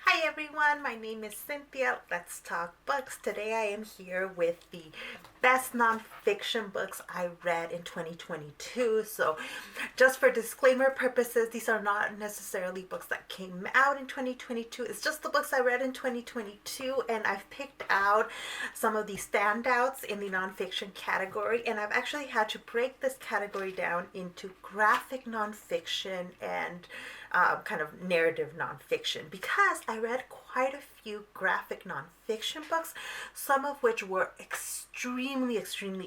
Hi everyone, my name is Cynthia. Let's talk books. Today I am here with the best nonfiction books I read in 2022. So, just for disclaimer purposes, these are not necessarily books that came out in 2022. It's just the books I read in 2022, and I've picked out some of the standouts in the nonfiction category. And I've actually had to break this category down into graphic nonfiction and kind of narrative nonfiction because I read quite a few graphic nonfiction books, some of which were extremely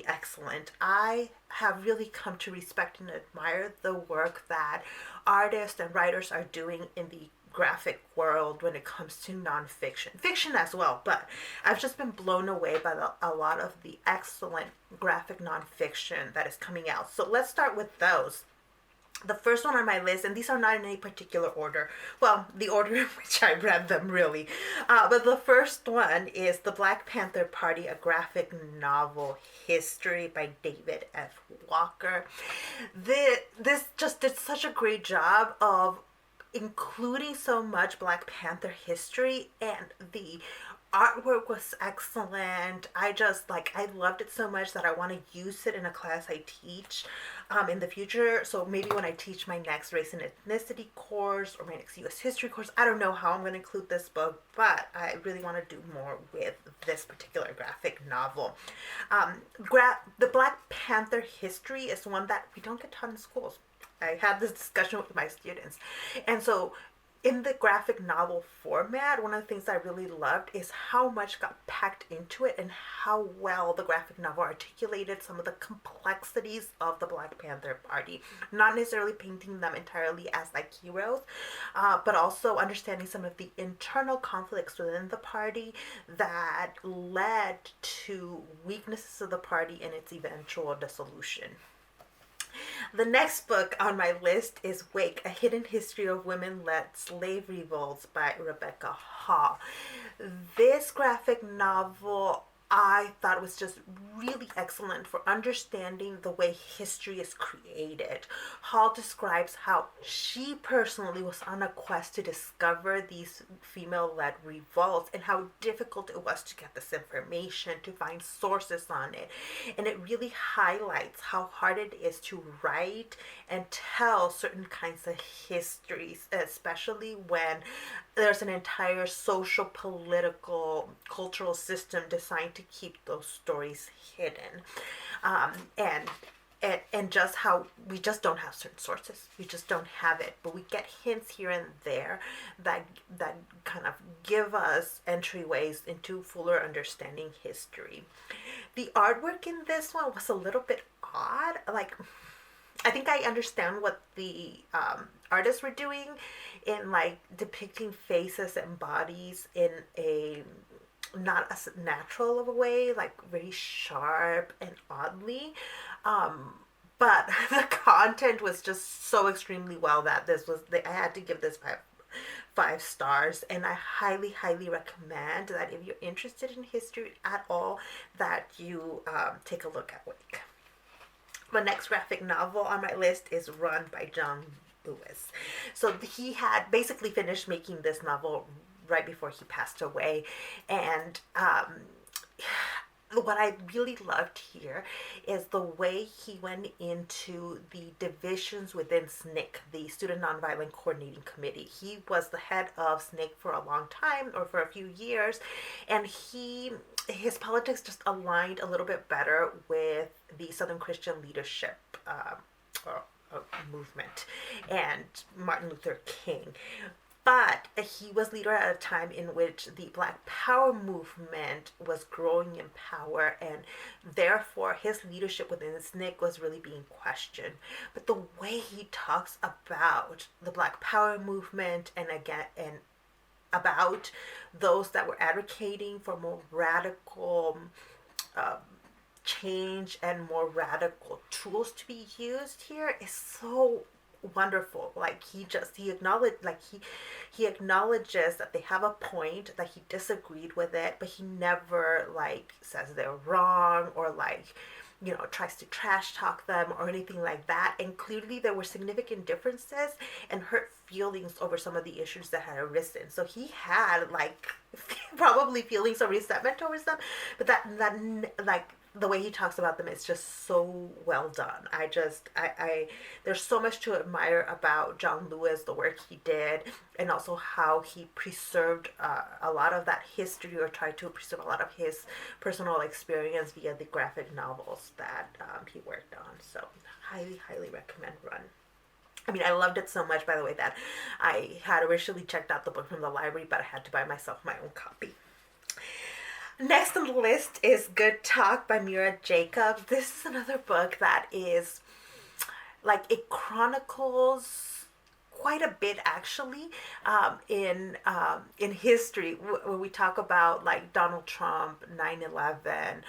excellent. I have really come to respect and admire the work that artists and writers are doing in the graphic world when it comes to nonfiction, fiction as well. But I've just been blown away by a lot of the excellent graphic nonfiction that is coming out. So let's start with those. The first one on my list, and these are not in any particular order. Well, the order in which I read them, really. But the first one is The Black Panther Party, a graphic novel history by David F. Walker. This just did such a great job of including so much Black Panther history, and the artwork was excellent. I loved it so much that I want to use it in a class I teach in the future. So maybe when I teach my next race and ethnicity course or my next US history course, I don't know how I'm going to include this book, but I really want to do more with this particular graphic novel. The Black Panther history is one that we don't get taught in schools. I had this discussion with my students. And so in the graphic novel format, one of the things I really loved is how much got packed into it and how well the graphic novel articulated some of the complexities of the Black Panther Party. Not necessarily painting them entirely as like heroes, but also understanding some of the internal conflicts within the party that led to weaknesses of the party and its eventual dissolution. The next book on my list is Wake, A Hidden History of Women-Led Slave Revolts by Rebecca Hall. This graphic novel I thought was just really excellent for understanding the way history is created. Hall describes how she personally was on a quest to discover these female-led revolts and how difficult it was to get this information, to find sources on it. And it really highlights how hard it is to write and tell certain kinds of histories, especially when there's an entire social, political, cultural system designed to keep those stories hidden. Um, and and just how we just don't have certain sources. We just don't have it, but we get hints here and there that kind of give us entryways into fuller understanding history. The artwork in this one was a little bit odd. Like, I think I understand what the artists were doing in like depicting faces and bodies in a not as natural of a way, like very sharp and oddly. But the content was just so extremely well that I had to give this five stars, and I highly recommend that if you're interested in history at all, that you take a look at Wake. The next graphic novel on my list is Run by John Lewis. So he had basically finished making this novel right before he passed away, and what I really loved here is the way he went into the divisions within SNCC, the Student Nonviolent Coordinating Committee. He was the head of SNCC for a long time, or for a few years, and his politics just aligned a little bit better with the Southern Christian leadership movement and Martin Luther King. But he was leader at a time in which the Black Power movement was growing in power, and therefore his leadership within the SNCC was really being questioned. But the way he talks about the Black Power movement and about those that were advocating for more radical change and more radical tools to be used here is so wonderful. Like he acknowledges that they have a point, that he disagreed with it, but he never like says they're wrong or like tries to trash talk them or anything like that. And clearly there were significant differences and hurt feelings over some of the issues that had arisen. So he had like probably feelings of resentment towards them, but that like the way he talks about them is just so well done. I there's so much to admire about John Lewis, the work he did, and also how he preserved a lot of that history, or tried to preserve a lot of his personal experience via the graphic novels that he worked on. So highly recommend Run. I mean, I loved it so much, by the way, that I had originally checked out the book from the library, but I had to buy myself my own copy. Next on the list is Good Talk by Mira Jacobs. This is another book that is like, it chronicles quite a bit actually, in history, when we talk about like Donald Trump, 9/11.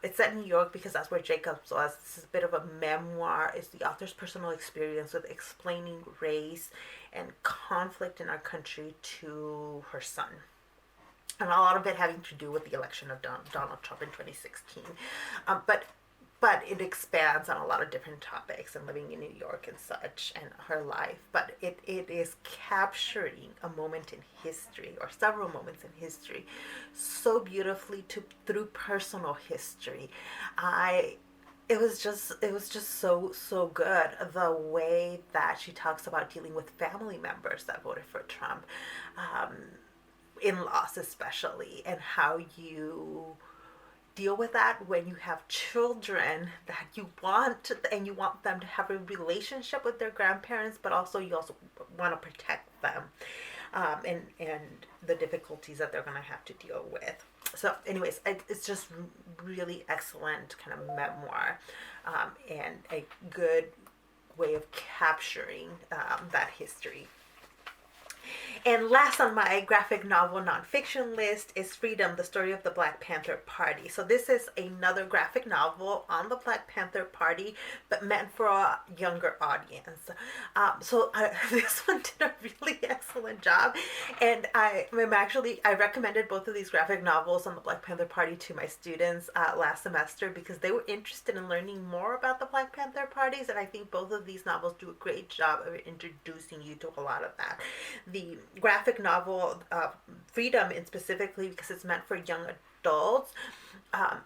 It's set in New York because that's where Jacobs was. This is a bit of a memoir. It's the author's personal experience with explaining race and conflict in our country to her son, and a lot of it having to do with the election of Donald Trump in 2016. But it expands on a lot of different topics, and living in New York and such, and her life. But it is capturing a moment in history, or several moments in history, so beautifully through personal history. It was just so good, the way that she talks about dealing with family members that voted for Trump, in-laws especially, and how you deal with that when you have children that you want, and you want them to have a relationship with their grandparents, but also you also want to protect them, and the difficulties that they're going to have to deal with. So anyways, it's just really excellent kind of memoir, and a good way of capturing that history. And last on my graphic novel nonfiction list is Freedom, the Story of the Black Panther Party. So this is another graphic novel on the Black Panther Party, but meant for a younger audience. This one did a really excellent job. And I recommended both of these graphic novels on the Black Panther Party to my students last semester, because they were interested in learning more about the Black Panther parties. And I think both of these novels do a great job of introducing you to a lot of that. The graphic novel Freedom, in specifically because it's meant for young adults,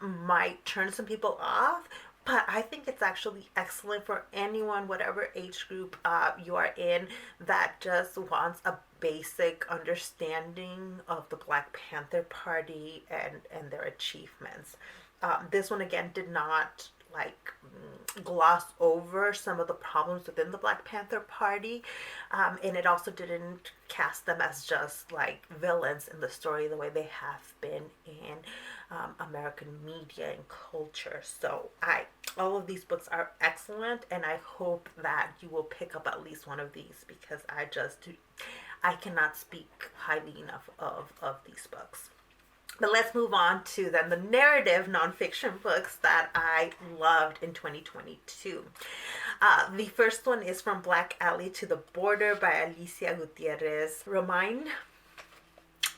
might turn some people off, but I think it's actually excellent for anyone, whatever age group you are in, that just wants a basic understanding of the Black Panther Party and their achievements. This one again did not gloss over some of the problems within the Black Panther Party, and it also didn't cast them as just like villains in the story the way they have been in American media and culture. So all of these books are excellent, and I hope that you will pick up at least one of these, because I cannot speak highly enough of these books. But let's move on to then the narrative nonfiction books that I loved in 2022. The first one is From Black Alley to the Border by Alicia Gutierrez-Romine.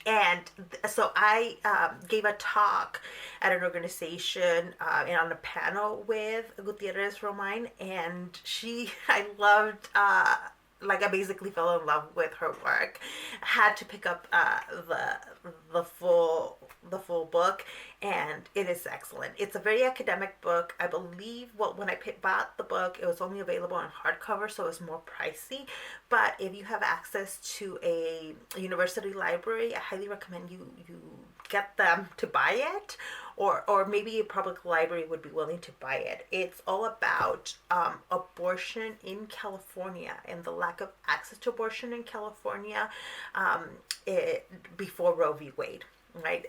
And so I gave a talk at an organization and on a panel with Gutierrez-Romine, and I loved, I basically fell in love with her work. I had to pick up the full book, and it is excellent. It's a very academic book. I believe when I bought the book, it was only available in hardcover, so it was more pricey. But if you have access to a university library, I highly recommend you get them to buy it, or maybe a public library would be willing to buy it. It's all about abortion in California and the lack of access to abortion in California before Roe v. Wade, right?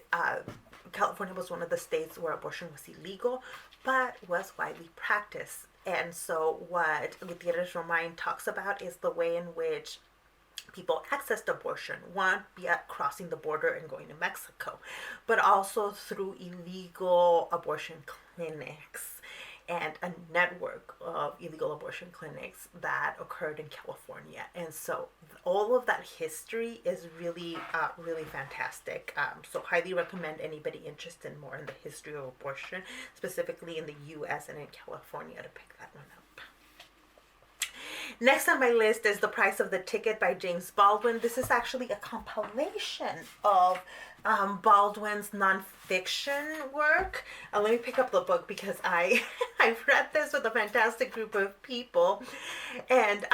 California was one of the states where abortion was illegal, but was widely practiced. And so what Gutierrez-Romine talks about is the way in which people accessed abortion, one, via crossing the border and going to Mexico, but also through illegal abortion clinics. and a network of illegal abortion clinics that occurred in California. And so all of that history is really, really fantastic. So highly recommend anybody interested more in the history of abortion, specifically in the U.S. and in California, to pick that one up. Next on my list is The Price of the Ticket by James Baldwin. This is actually a compilation of Baldwin's nonfiction work. Let me pick up the book because I've read this with a fantastic group of people, and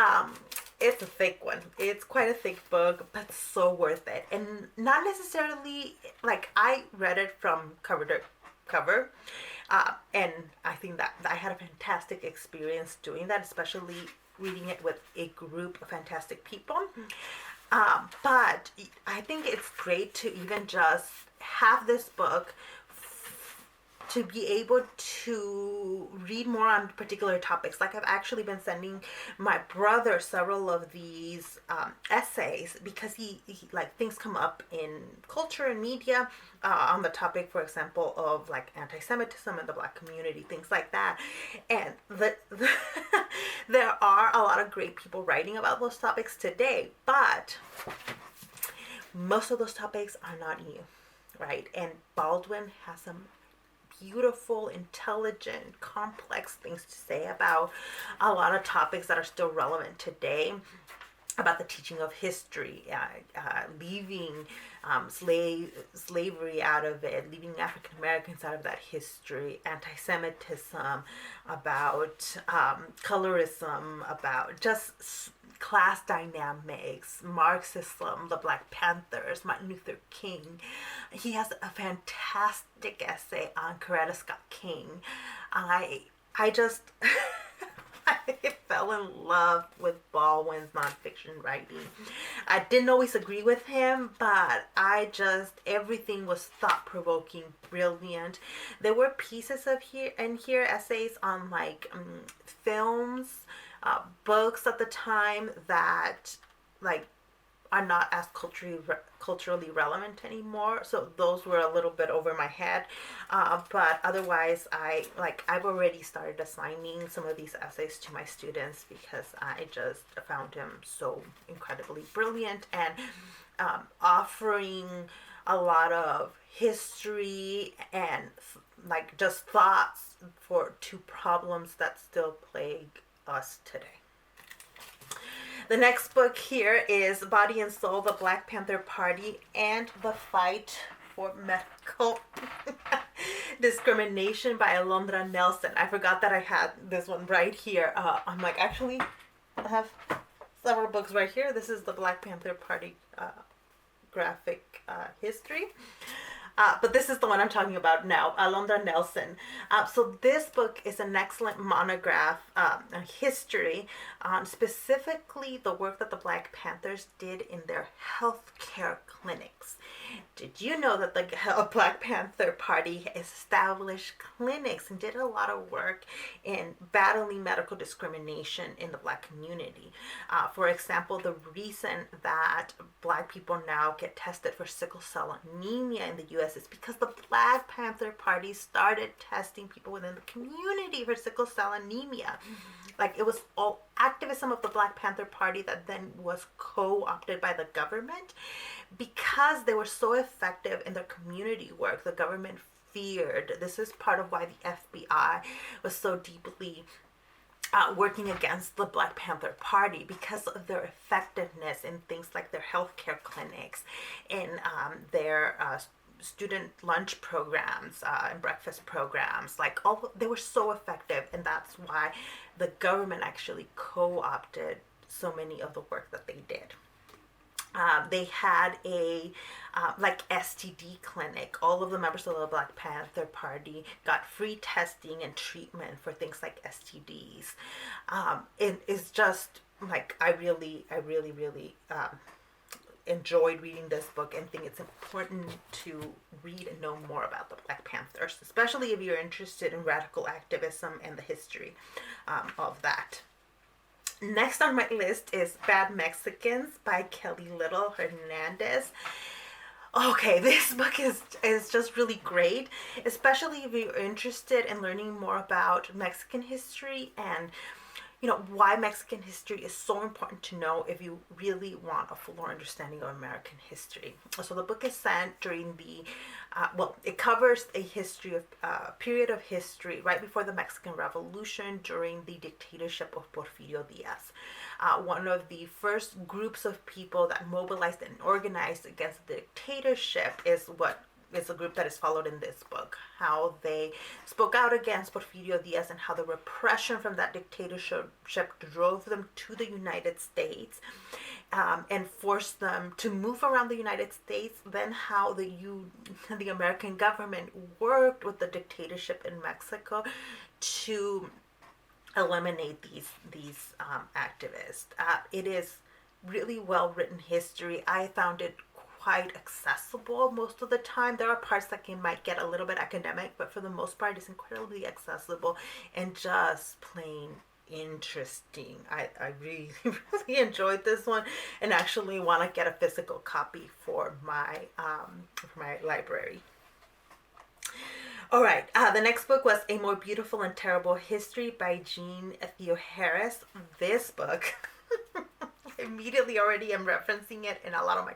it's a thick one. It's quite a thick book, but so worth it. And not necessarily, like, I read it from cover to cover. And I think that I had a fantastic experience doing that, especially reading it with a group of fantastic people. But I think it's great to even just have this book to be able to read more on particular topics. Like, I've actually been sending my brother several of these essays because he like, things come up in culture and media on the topic, for example, of like anti-Semitism in the Black community, things like that. And there are a lot of great people writing about those topics today, but most of those topics are not new, right? And Baldwin has some beautiful, intelligent, complex things to say about a lot of topics that are still relevant today, about the teaching of history, leaving slavery out of it, leaving African Americans out of that history, anti-Semitism, about colorism, about just class dynamics, Marxism, the Black Panthers, Martin Luther King. He has a fantastic essay on Coretta Scott King. I just I fell in love with Baldwin's nonfiction writing. I didn't always agree with him, but everything was thought-provoking, brilliant. There were pieces of here essays on like films, books at the time that like are not as culturally relevant anymore. So those were a little bit over my head. But otherwise, I've already started assigning some of these essays to my students because I just found him so incredibly brilliant and offering a lot of history and like just thoughts to problems that still plague us today. The next book here is Body and Soul, The Black Panther Party and the Fight for Medical Discrimination by Alondra Nelson. I forgot that I had this one right here. I'm like, actually, I have several books right here. This is the Black Panther Party graphic history. But this is the one I'm talking about now, Alondra Nelson. So this book is an excellent monograph on history on specifically the work that the Black Panthers did in their healthcare clinics. Did you know that the Black Panther Party established clinics and did a lot of work in battling medical discrimination in the Black community? For example, the reason that Black people now get tested for sickle cell anemia in the U.S. is because the Black Panther Party started testing people within the community for sickle cell anemia. Like, it was all activism of the Black Panther Party that then was co-opted by the government. Because they were so effective in their community work, the government feared. This is part of why the FBI was so deeply working against the Black Panther Party, because of their effectiveness in things like their healthcare clinics, in their student lunch programs and breakfast programs. Like, they were so effective, and that's why the government actually co-opted so many of the work that they did. They had a STD clinic. All of the members of the Black Panther Party got free testing and treatment for things like STDs. It is just like, I really enjoyed reading this book and think it's important to read and know more about the Black Panthers, especially if you're interested in radical activism and the history of that. Next on my list is Bad Mexicans by Kelly Lytle Hernandez. Okay, this book is just really great, especially if you're interested in learning more about Mexican history and why Mexican history is so important to know if you really want a fuller understanding of American history. So the book is set during the it covers a history of period of history right before the Mexican Revolution during the dictatorship of Porfirio Diaz. One of the first groups of people that mobilized and organized against the dictatorship is a group that is followed in this book. How they spoke out against Porfirio Diaz and how the repression from that dictatorship drove them to the United States, and forced them to move around the United States. Then how the American government worked with the dictatorship in Mexico to eliminate these activists. It is really well written history. I found it quite accessible most of the time. There are parts that might get a little bit academic, but for the most part, it's incredibly accessible and just plain interesting. I really really enjoyed this one and actually want to get a physical copy for my library. All right, the next book was A More Beautiful and Terrible History by Jeanne Theoharris. This book immediately already am referencing it in a lot of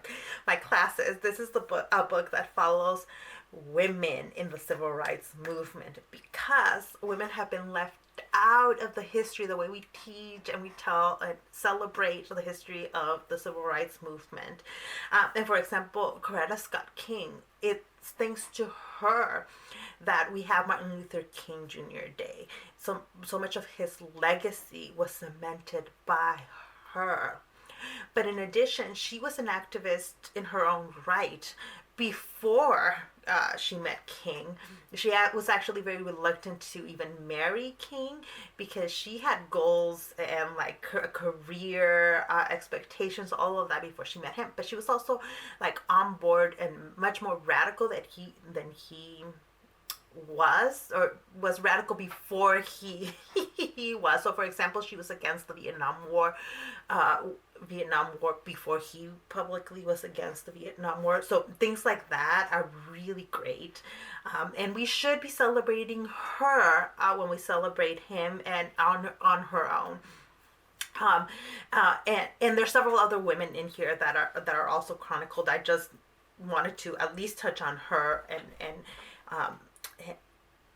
my classes. This is a book that follows women in the civil rights movement, because women have been left out of the history, the way we teach and we tell and celebrate the history of the civil rights movement. And for example, Coretta Scott King, it's thanks to her that we have Martin Luther King Jr. Day. So much of his legacy was cemented by her. But in addition, she was an activist in her own right before she met King. She was actually very reluctant to even marry King because she had goals and like her career expectations, all of that before she met him. But she was also like on board and much more radical than he was radical before he he was. So for example, she was against the Vietnam War before he publicly was against the Vietnam War. So things like that are really great, and we should be celebrating her when we celebrate him and on her own. And there's several other women in here that are also chronicled. I just wanted to at least touch on her um,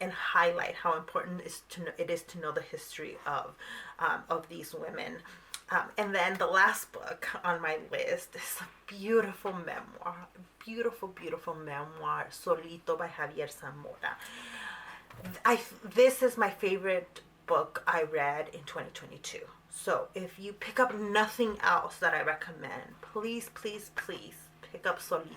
and highlight how important it is to know the history of these women. And then the last book on my list is a beautiful memoir, beautiful memoir, Solito by Javier Zamora. This is my favorite book I read in 2022. So if you pick up nothing else that I recommend, please pick up Solito.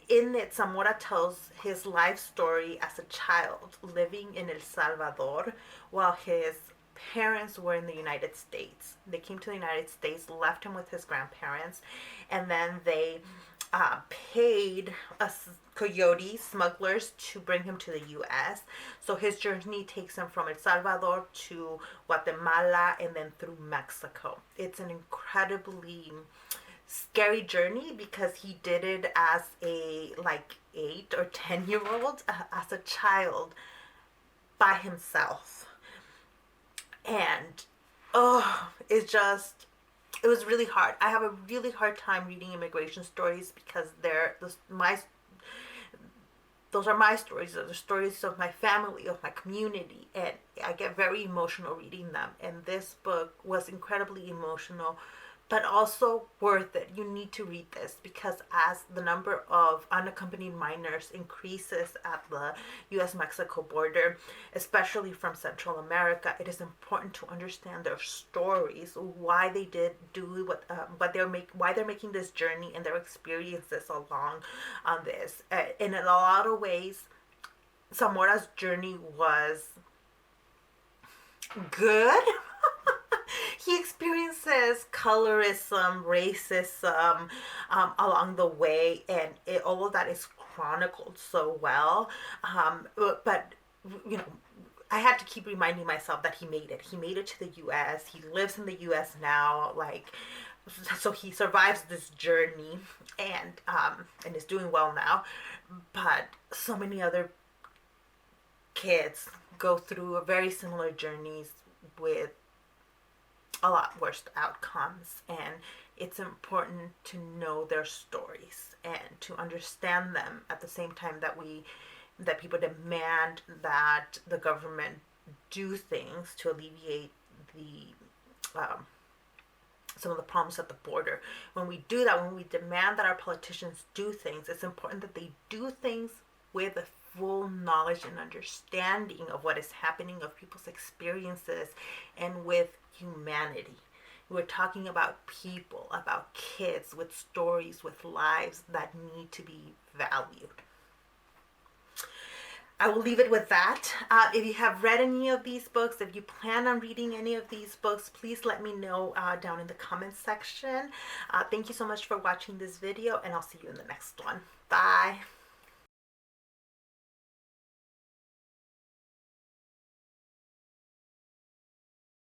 In it, Zamora tells his life story as a child living in El Salvador while his parents were in the United States. They came to the United States, left him with his grandparents, and then they paid coyote smugglers to bring him to the U.S. So his journey takes him from El Salvador to Guatemala and then through Mexico. It's an incredibly scary journey because he did it as a 8 or 10 year old, as a child, by himself. And it was really hard. I have a really hard time reading immigration stories because those are my stories. Those are stories of my family, of my community, and I get very emotional reading them. And this book was incredibly emotional, but also worth it. You need to read this because as the number of unaccompanied minors increases at the U.S.-Mexico border, especially from Central America, it is important to understand their stories, why they did do why they're making this journey, and their experiences along on this. And in a lot of ways, Zamora's journey was good. He experiences colorism, racism along the way, and all of that is chronicled so well. But I had to keep reminding myself that he made it. He made it to the U.S. He lives in the U.S. now. so he survives this journey and is doing well now, but so many other kids go through very similar journeys with a lot worse outcomes, and it's important to know their stories and to understand them at the same time that people demand that the government do things to alleviate the some of the problems at the border. When we do that, when we demand that our politicians do things, it's important that they do things with a full knowledge and understanding of what is happening, of people's experiences, and with humanity. We're talking about people, about kids with stories, with lives that need to be valued. I will leave it with that. If you have read any of these books, if you plan on reading any of these books, please let me know down in the comments section. Thank you so much for watching this video, and I'll see you in the next one. Bye.